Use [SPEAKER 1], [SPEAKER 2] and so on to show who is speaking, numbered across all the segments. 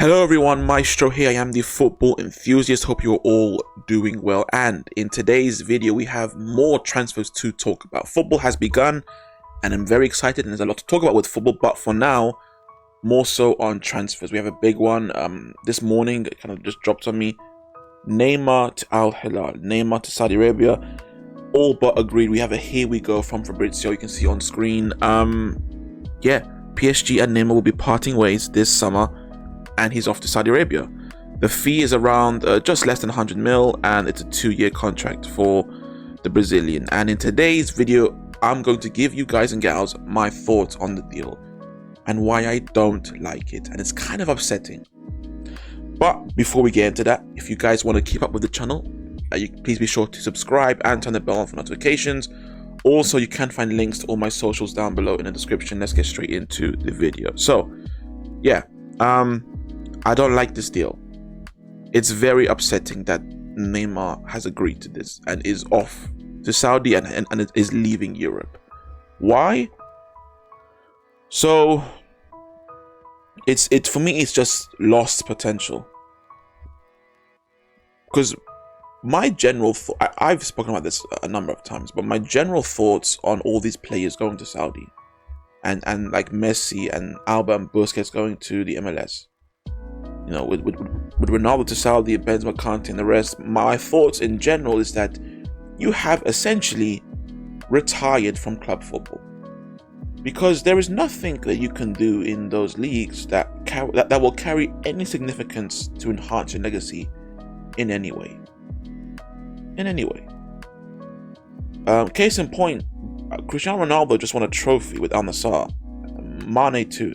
[SPEAKER 1] Hello everyone, Maestro here. I am the football enthusiast. Hope you're all doing well. And in today's video, we have more transfers to talk about. Football has begun and I'm very excited and there's a lot to talk about with football. But for now, more so on transfers. We have a big one this morning. It kind of just dropped on me. Neymar to Al-Hilal, Neymar to Saudi Arabia. All but agreed. We have a here we go from Fabrizio. You can see on screen. PSG and Neymar will be parting ways this summer. And he's off to Saudi Arabia. The fee is around just less than 100 mil, and it's a 2-year contract for the Brazilian. And in today's video, I'm going to give you guys and gals my thoughts on the deal and why I don't like it. And it's kind of upsetting. But before we get into that, if you guys want to keep up with the channel, please be sure to subscribe and turn the bell on for notifications. Also, you can find links to all my socials down below in the description. Let's get straight into the video. So, yeah. I don't like this deal. It's very upsetting that Neymar has agreed to this and is off to Saudi and it is leaving Europe. Why? So for me it's just lost potential. Because my general I've spoken about this a number of times, but my general thoughts on all these players going to Saudi and like Messi and Alba and Busquets going to the MLS. You know, with Ronaldo to Saudi, Benzema, Kante, and the rest, my thoughts in general is that you have essentially retired from club football, because there is nothing that you can do in those leagues that will carry any significance to enhance your legacy in any way. Case in point, Cristiano Ronaldo just won a trophy with Al Nassr. Mane too.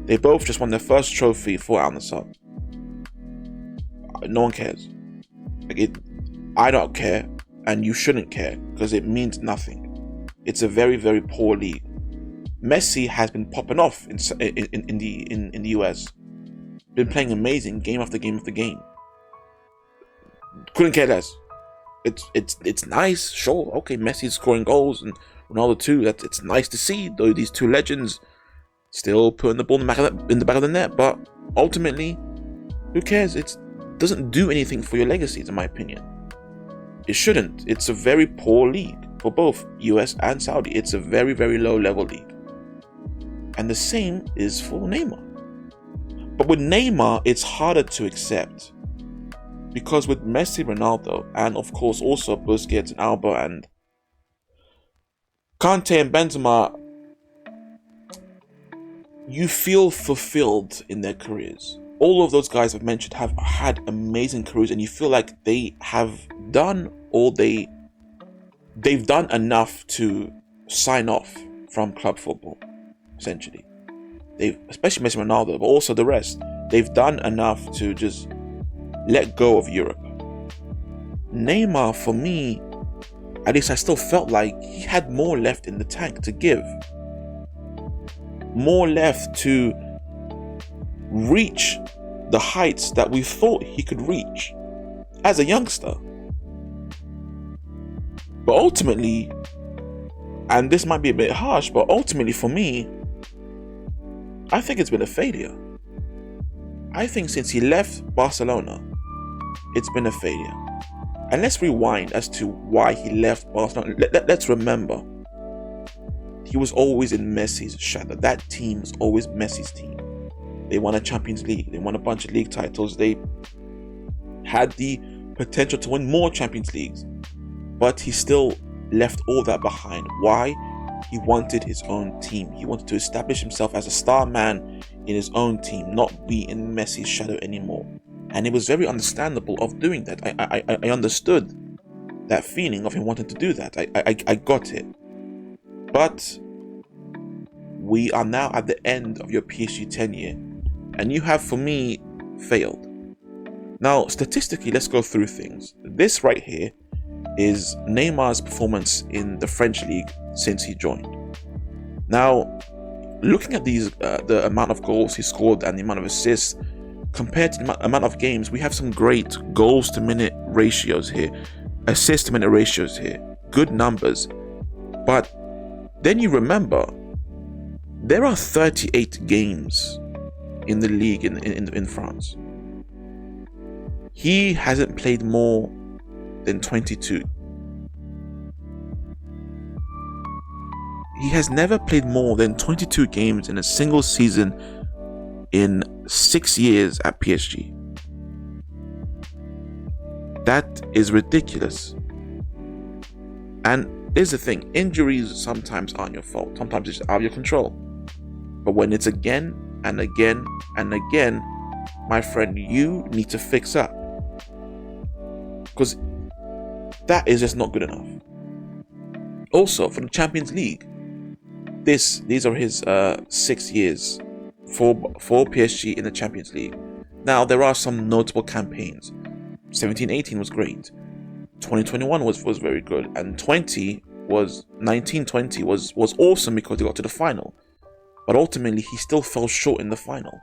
[SPEAKER 1] They both just won their first trophy for Al Nassr. No one cares. I don't care, and you shouldn't care, because it means nothing. It's a very, very poor league. Messi has been popping off in the US. Been playing amazing game after game after game. Couldn't care less. It's nice, sure. Okay, Messi's scoring goals and Ronaldo too. It's nice to see, though, these two legends still putting the ball in the back of the net. But ultimately, who cares? It doesn't do anything for your legacies, in my opinion. It shouldn't. It's a very poor league for both US and Saudi. It's a very, very low level league. And the same is for Neymar. But with Neymar, it's harder to accept, because with Messi, Ronaldo, and of course also Busquets and Alba and Kante and Benzema, you feel fulfilled in their careers. All of those guys I've mentioned have had amazing careers, and you feel like they have done all they've done enough to sign off from club football. Essentially, especially Messi, Ronaldo, but also the rest, they've done enough to just let go of Europe. Neymar, for me, at least I still felt like he had more left in the tank to give. More left to reach the heights that we thought he could reach as a youngster. But ultimately, and this might be a bit harsh, but ultimately for me, I think it's been a failure. I think since he left Barcelona, it's been a failure. And let's rewind as to why he left Barcelona. Let's remember, he was always in Messi's shadow. That team was always Messi's team. They won a Champions League. They won a bunch of league titles. They had the potential to win more Champions Leagues. But he still left all that behind. Why? He wanted his own team. He wanted to establish himself as a star man in his own team, not be in Messi's shadow anymore. And it was very understandable of doing that. I understood that feeling of him wanting to do that. I got it. But we are now at the end of your PSG tenure, and you have, for me, failed. Now, statistically, let's go through things. This right here is Neymar's performance in the French league since he joined. Now, looking at these, the amount of goals he scored and the amount of assists compared to the amount of games, we have some great goals to minute ratios here, assists to minute ratios here, good numbers. But then you remember, there are 38 games in the league in France. He hasn't played more than 22. He has never played more than 22 games in a single season in 6 years at PSG. That is ridiculous. And here's the thing, injuries sometimes aren't your fault. Sometimes it's out of your control. But when it's again and again and again, my friend, you need to fix up. Because that is just not good enough. Also, for the Champions League, these are his 6 years for PSG in the Champions League. Now, there are some notable campaigns. 17-18 was great. 2021 was very good, and 19-20 was awesome because he got to the final. But ultimately, he still fell short in the final.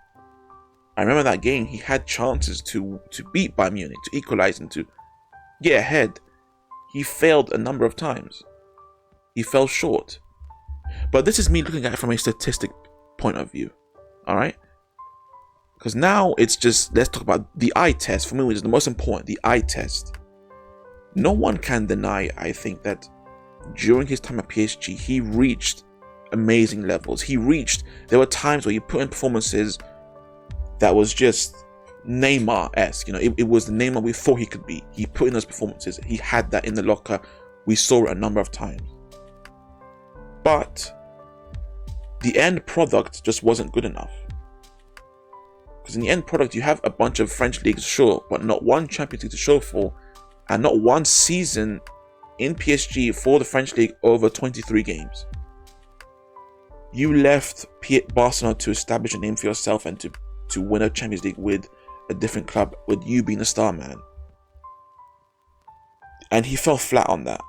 [SPEAKER 1] I remember that game. He had chances to beat Bayern Munich, to equalize and to get ahead. He failed a number of times. He fell short. But this is me looking at it from a statistic point of view. Alright? Because now it's just, let's talk about the eye test. For me, which is the most important, the eye test. No one can deny, I think, that during his time at PSG, he reached amazing levels. There were times where he put in performances that was just Neymar-esque. It was the Neymar we thought he could be. He put in those performances. He had that in the locker. We saw it a number of times. But the end product just wasn't good enough. Because in the end product, you have a bunch of French leagues, sure, but not one Champions League to show for, and not one season in PSG for the French league over 23 games. You left Barcelona to establish a name for yourself and to win a Champions League with a different club, with you being the star man. And he fell flat on that.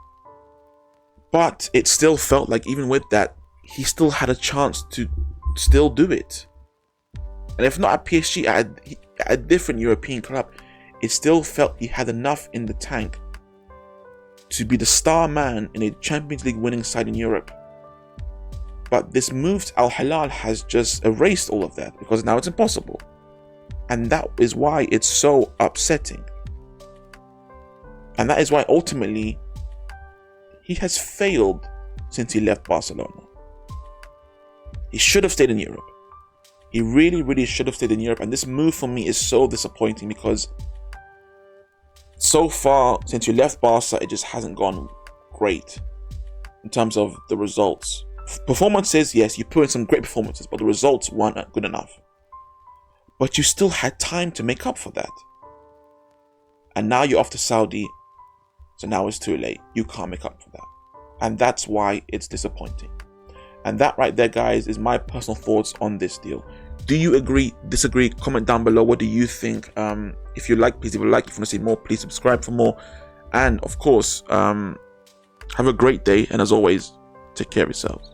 [SPEAKER 1] But it still felt like, even with that, he still had a chance to still do it. And if not at PSG, at a different European club, it still felt he had enough in the tank to be the star man in a Champions League winning side in Europe. But this move to Al-Hilal has just erased all of that, because now it's impossible. And that is why it's so upsetting. And that is why ultimately he has failed since he left Barcelona. He should have stayed in Europe. He really, really should have stayed in Europe. And this move for me is so disappointing, because so far since you left Barca, it just hasn't gone great in terms of the results. Performances, yes, you put in some great performances, but the results weren't good enough. But you still had time to make up for that. And now you're off to Saudi, so now it's too late. You can't make up for that. And that's why it's disappointing. And that right there, guys, is my personal thoughts on this deal. Do you agree, disagree? Comment down below. What do you think? If you like, please leave a like. If you want to see more, please subscribe for more. And of course, have a great day. And as always, take care of yourselves.